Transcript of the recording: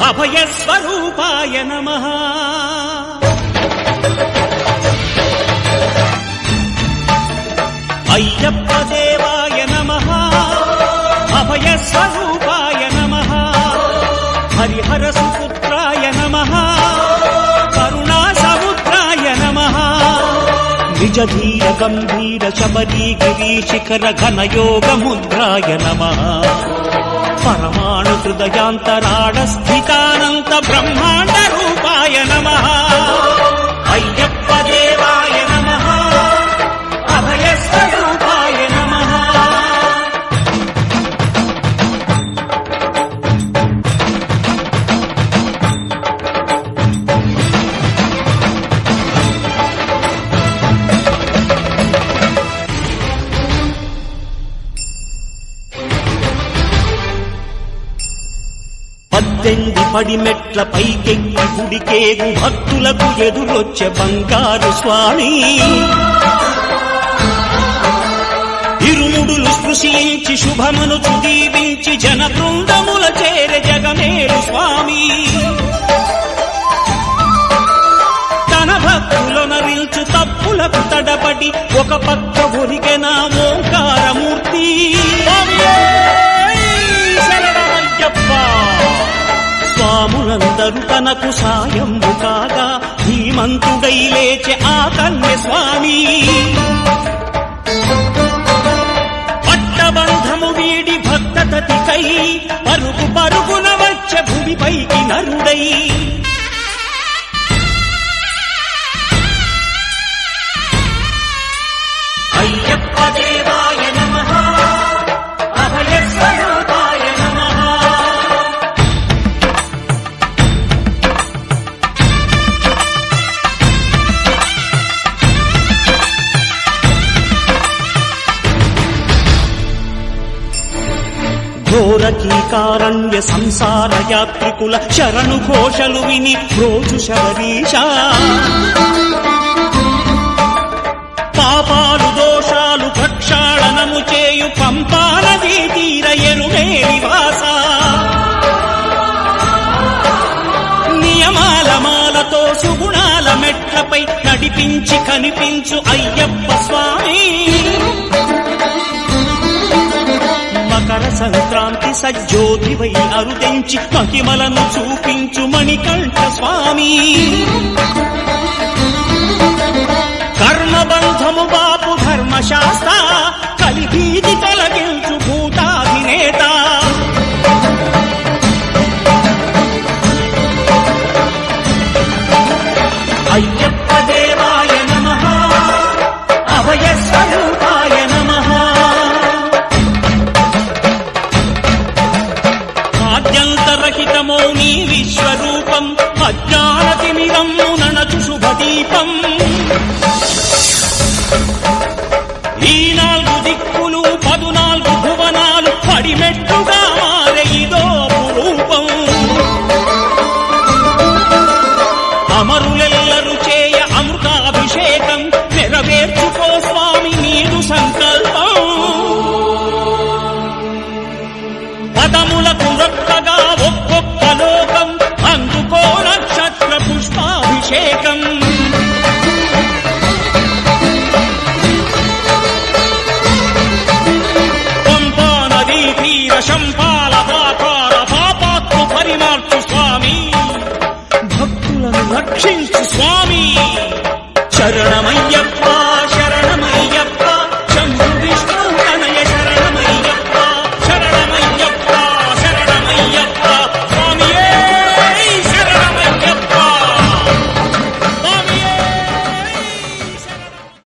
అభయస్వరూపాయ నమః అయ్యప్ప దేవాయ నమః అభయస్వరూపాయ నమః హరిహర సుపుత్రాయ నమః కరుణాసముద్రాయ నమః నిజధీర గంభీర శబరీ గిరీశిఖర ఘనయోగముద్రాయ నమః పరమాణు హృదయాంతరాళ స్థితానంత బ్రహ్మాండ రూపాయ నమః అయ్యప్ప దేవాయ నమః అభయస్వరూపాయ నమః పద్దెంది పడిమెట్ల పైకెక్కి గుడికేగు భక్తులకు ఎదురొచ్చే బంగారు స్వామి ఇరుముడులు స్పృశించి శుభమును దీవించి జన బృందముల చేరే జగమేలు స్వామి తన భక్తులనరిల్చు తప్పులకు తడబడి ఒక పక్క ఒరిగెన ఓంకారమూర్తి స్వాములందరూ తనకు సాయము కాగా ధీమంతుడై లేచే ఆ కన్య స్వామి పట్టబంధము వీడి భక్తతతికై పరుగు పరుగున వచ్చే భూమిపైకి నరుడై అయ్యప్ప దేవాయ నమః అభయస్వరూపాయ నమః ఘోరకీకారణ్య సంసార యాత్రికుల శరణు ఘోషలు విని రోజు శబరీశ పాపాలు దోషాలు ప్రక్షాళనము చేయు పంపా నదీ తీర ఎరుమే నివాస నియమాల మాలతో సుగుణాల మెట్లపై నడిపించి కనిపించు అయ్యప్ప స్వామి మకర సంక్రాంతి సజ్జోతివై అరుదెంచి మహిమలను చూపించు మణికంఠ స్వామి కర్మబంధము బాపు ధర్మశాస్త్ర కలిభీతి తొలగించు భూతాధినేత అయ్యప్ప దేవాయ నమః అభయస్వరూపాయ నమః ఆద్యంతరహితమో నీ విశ్వరూపం అజ్ఞానతిమిరము నణచు శుభదీపం ఈ 4 దిక్కులు 14 భువనాలు పడిమెట్టుగా మారే ఇదో రూపం అమరులెల్లరు చేయ అమృతాభిషేకం నెరవేర్చుకో స్వామి నీదు సంకల్పం పదములకు రొక్కగా ఒక్కొక్క లోకం అందుకో నక్షత్ర పుష్పాభిషేకం పంపా నదీ తీర శంపాల పాతార పాపాత్మ పరిమార్చు స్వామి భక్తులను రక్షించు స్వామి చరణమై